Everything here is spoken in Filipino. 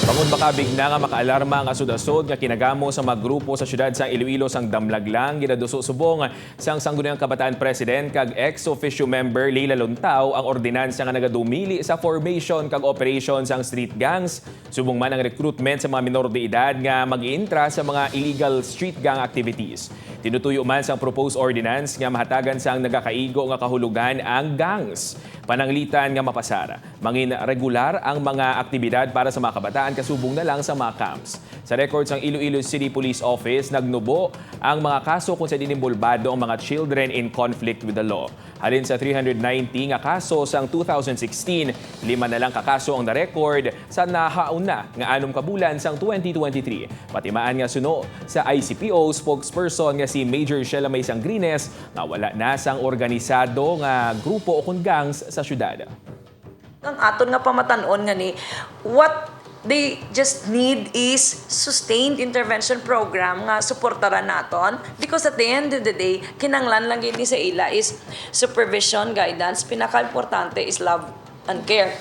Bangod makabigna nga makaalarma ang asod-asod nga kinagamo sa mga grupo sa syudad sa Iloilo sang damlaglang ginaduso subong sang Sangguniang Kabataan President kag ex-officio member Leila Luntaw ang ordinansa nga nagadumili sa formation kag operation sang street gangs subong man ang recruitment sa mga minor de edad nga mag-iintra sa mga illegal street gang activities. Tinutuyo man sang proposed ordinance nga mahatagan sang nagakaigo nga kahulugan ang gangs. Pananglitan nga mapasara. Mangin regular ang mga aktibidad para sa mga kabataan kasubong na lang sa mga camps. Sa records ng Iloilo City Police Office, nagnubo ang mga kaso kung sa dinimbolbado ang mga children in conflict with the law. Halin sa 390 nga kaso sang 2016, 5 na lang kakaso ang na-record sa nahauna nga 6 kabulan sang 2023. Patimaan nga suno sa ICPO spokesperson nga si Major Sheila May Sangrines na wala na sang organisado nga grupo o kung gangs sa syudad. Ang aton nga pamatanon nga ni what they just need is sustained intervention program nga suportaran naton because at the end of the day kinanglan lang gid ni sa ila is supervision, guidance, pinaka-importante is love and care.